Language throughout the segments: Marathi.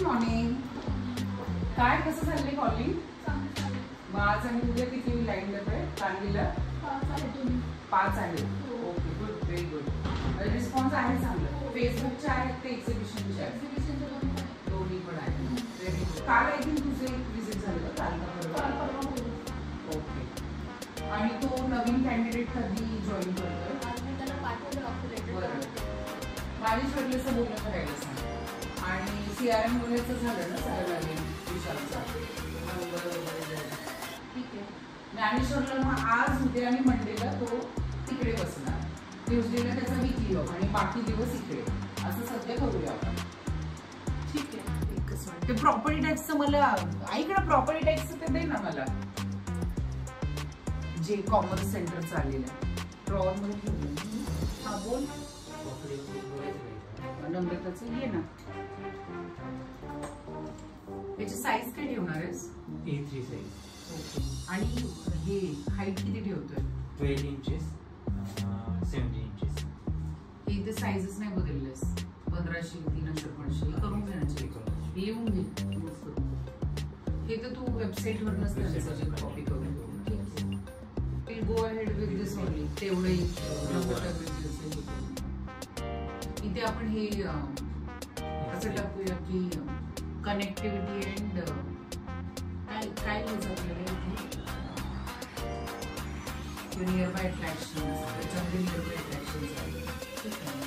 मॉर्निंग. काय कसं चाललंय कॉलिंग? मग आज आणि उद्या किती लाईन देतोय कालवीला? 5 आहे. Okay, good, very good. Response आहे चांगलं. फेसबुकचे आहेत ते एक्झिबिशनचे आहेत? दोन्ही पण आहे. Very good. काल आय थिंक तुझे विजिट झालं काल का परवा? ओके. आणि तो नवीन कॅन्डिडेट कधी जॉईन करतोय? बरं. ज्ञानेश्वरलेचं बोलणं करायला सांग. आणि CRM बोलायचं झालं ना सगळं नवीन विशालचा नंबर वगैरे. ठीक आहे. ज्ञानेश्वरला मग आज उद्या आणि मंडेला तो तिकडे बसणार. ट्यूजडेला त्याचा वीकली ऑफ आणि बाकी दिवस इकडे. असं सध्या करूया आपण. ठीक आहे. एकच मिनिट. ते प्रॉपर्टी टॅक्सचं मला ऐक ना, प्रॉपर्टी टॅक्सचं ते दे ना मला, जे कॉमर्स सेंटर चाललेलं आहे. ड्रॉवर मध्ये ठेवलं. हा बोल. नम्रताचं ये ना. त्याची साईज काय ठेवणार आहेस? A3 size. ओके. आणि हे हाईट किती ठेवतोय? 12 इंचेस, 17 इंचेस. हे इथे साईजच नाही बदललेस. 1500, 3500 करून घेण्याचे. येऊन घे. हे तर तू वेबसाईट वरनच त्यांचं कॉपी करून. Go ahead with this only. तेवढंही इथे आपण हे असं टाकूया की कनेक्टिव्हिटी अँड काय काय लिहायचं आपल्याला इथे? Nearby attractions. त्याच्यामध्ये नियर बाय अट्रॅक्शन्स आहे. ठीक आहे.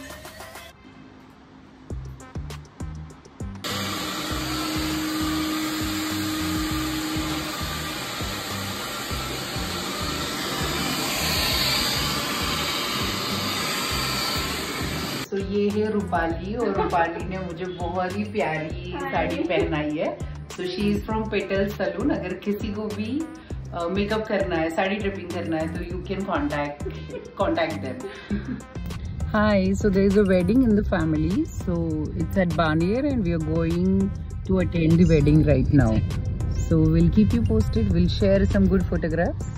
तो ये है रूपाली और रूपाली ने मुझे बहुत ही प्यारी साड़ी पहनाई है. सो शी इज फ्रॉम पेटल सलून. अगर किसी को भी मेकअप करना है, साड़ी ड्रिपिंग करना है, तो you can contact them. Hi, so there is a wedding in the family. So it's at Baner and we are going to attend the wedding right now. So we'll keep you posted. We'll share some good photographs.